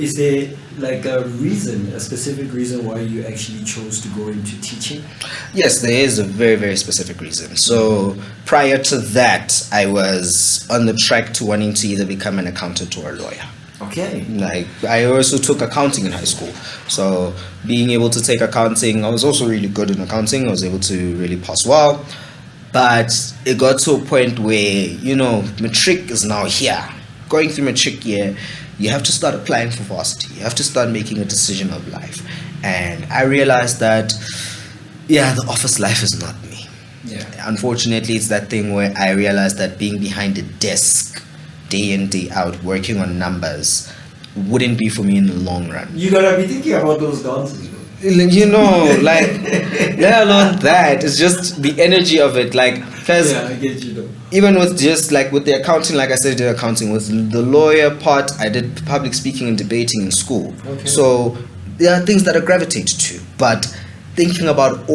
Is there like a reason, a specific reason why you actually chose to go into teaching? Yes, there is a very, very specific reason. So prior to that, I was on the track to wanting to either become an accountant or a lawyer. Okay. Like, I also took accounting in high school. So being able to take accounting, I was also really good in accounting. I was able to really pass well. But it got to a point where, matric is now here. Going through matric year, you have to start applying for varsity. You have to start making a decision of life. And I realized that, the office life is not me. Yeah. Unfortunately, it's that thing where I realized that being behind a desk, day in, day out, working on numbers, wouldn't be for me in the long run. You gotta be thinking about those dances. Let alone that, it's just the energy of it, because I get you though. even with just with the accounting, like I said, I did accounting. With the lawyer part, I did public speaking and debating in school. Okay. So there are things that I gravitate to, but thinking about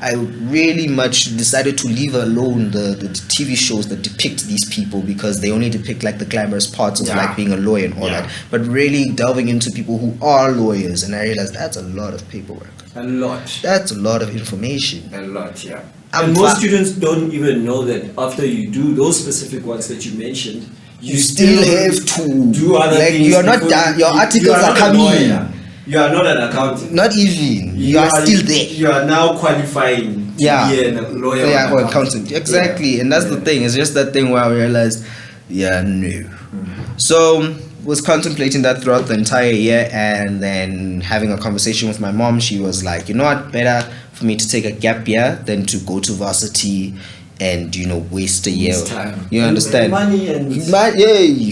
I really much decided to leave alone the TV shows that depict these people, because they only depict the glamorous parts of being a lawyer and all that, but really delving into people who are lawyers, and I realized that's a lot of paperwork. A lot. That's a lot of information. A lot, yeah. And most students don't even know that after you do those specific ones that you mentioned, you still have to do other things. You're not done. Your articles are coming. You are not an accountant. Not even. You are still there. You are now qualifying to be a lawyer or accountant. Exactly. Yeah. And that's the thing. It's just that thing where I realized, no. Mm-hmm. So was contemplating that throughout the entire year, and then having a conversation with my mom. She was like, you know what, better for me to take a gap year than to go to varsity and waste a year. Time. You understand? Money and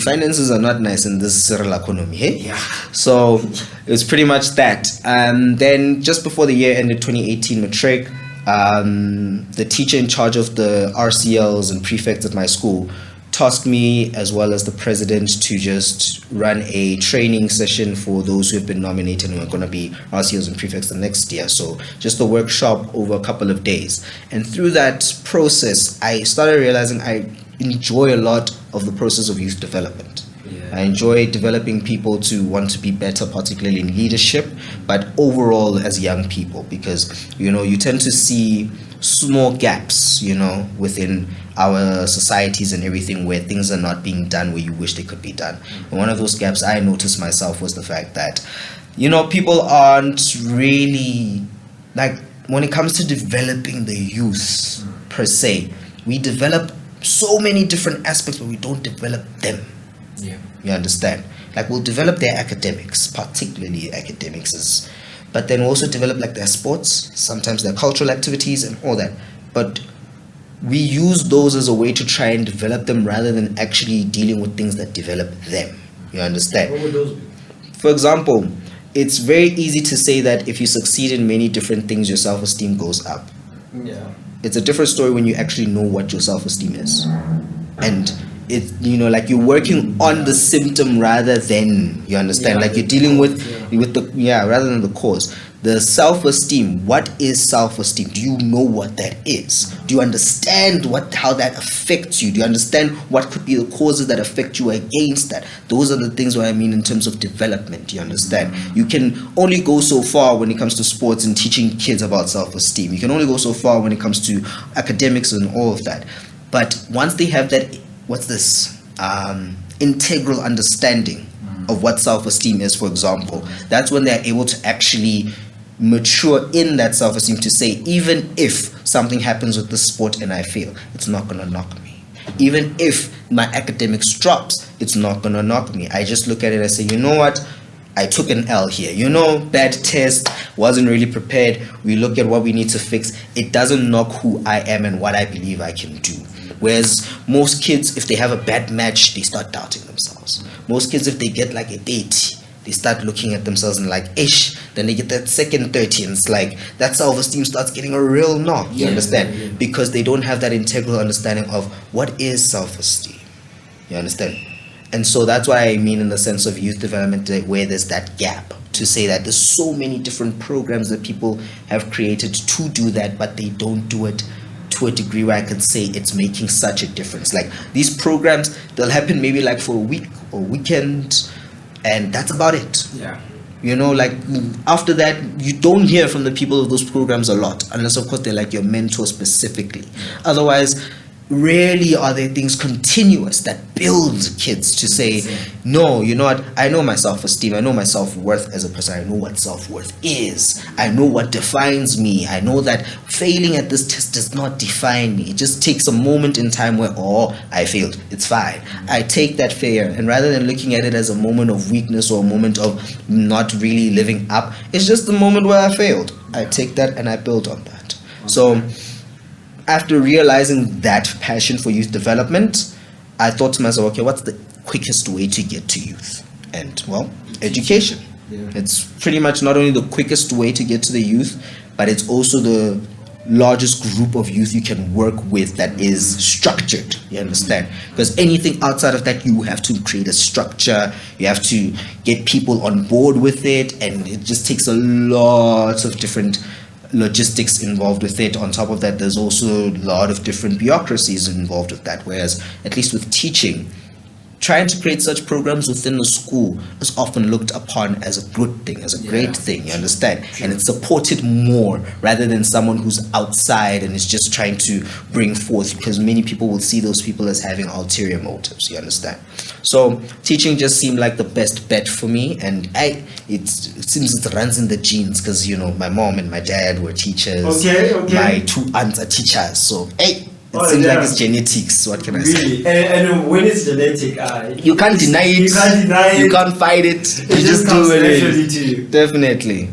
finances are not nice in this real economy, hey? Yeah. So it was pretty much that. Then just before the year ended, 2018 matric, the teacher in charge of the RCLs and prefects at my school tasked me, as well as the president, to just run a training session for those who have been nominated and are going to be RCLs and prefects the next year. So just a workshop over a couple of days. And through that process, I started realizing I enjoy a lot of the process of youth development. I enjoy developing people to want to be better, particularly in leadership, but overall as young people, because you tend to see small gaps within our societies and everything, where things are not being done where you wish they could be done. And one of those gaps I noticed myself was the fact that people aren't really, when it comes to developing the youth per se, we develop so many different aspects, but we don't develop them. You understand? We'll develop their academics, particularly academics, but then also develop their sports, sometimes their cultural activities and all that. But we use those as a way to try and develop them rather than actually dealing with things that develop them. You understand? What would those be? For example, it's very easy to say that if you succeed in many different things, your self-esteem goes up. Yeah. It's a different story when you actually know what your self-esteem is. And it's you're working on the symptom rather than, you understand, you're dealing with the rather than the cause. The self-esteem, what is self-esteem? Do you know what that is? Do you understand how that affects you? Do you understand what could be the causes that affect you against that? Those are the things what I mean in terms of development. You understand? You can only go so far when it comes to sports and teaching kids about self-esteem. You can only go so far when it comes to academics and all of that. But once they have that, integral understanding of what self-esteem is, for example, that's when they're able to actually mature in that self-esteem to say, even if something happens with the sport and I fail, it's not going to knock me. Even if my academics drops, it's not going to knock me. I just look at it and say, you know what? I took an L here. Bad test, wasn't really prepared. We look at what we need to fix. It doesn't knock who I am and what I believe I can do. Whereas most kids, if they have a bad match, they start doubting themselves. Most kids, if they get a 80, they start looking at themselves and ish. Then they get that second 30 and it's that self-esteem starts getting a real knock. You understand? Yeah. Because they don't have that integral understanding of what is self-esteem. You understand? And so that's what I mean in the sense of youth development, where there's that gap, to say that there's so many different programs that people have created to do that, but they don't do it to a degree where I can say it's making such a difference. These programs, they'll happen maybe for a week or weekend, and that's about it. Yeah. You know, like after that, you don't hear from the people of those programs a lot, unless of course they're like your mentor specifically. Otherwise, rarely are there things continuous that build kids to say, no, you know what, I know my self-esteem, I know my self-worth as a person, I know what self-worth is, I know what defines me, I know that failing at this test does not define me. It just takes a moment in time where, oh, I failed, it's fine. I take that failure, and rather than looking at it as a moment of weakness or a moment of not really living up, it's just the moment where I failed. I take that and I build on that. So after realizing that passion for youth development, I thought to myself, okay, what's the quickest way to get to youth? And, well, education. Yeah. It's pretty much not only the quickest way to get to the youth, but it's also the largest group of youth you can work with that is structured. You understand? Because anything outside of that, you have to create a structure, you have to get people on board with it, and it just takes a lot of different logistics involved with it. On top of that, there's also a lot of different bureaucracies involved with that, whereas at least with teaching, trying to create such programs within the school is often looked upon as a good thing, as a great thing, you understand? And it's supported more rather than someone who's outside and is just trying to bring forth, because many people will see those people as having ulterior motives, you understand? So teaching just seemed like the best bet for me, and it seems it runs in the genes, because, you know, my mom and my dad were teachers. Okay. My 2 aunts are teachers, so it seems like it's genetics. What can I say? Really? And when it's genetic, you can't deny it. You can't fight it. You just do naturally it. to you. Definitely.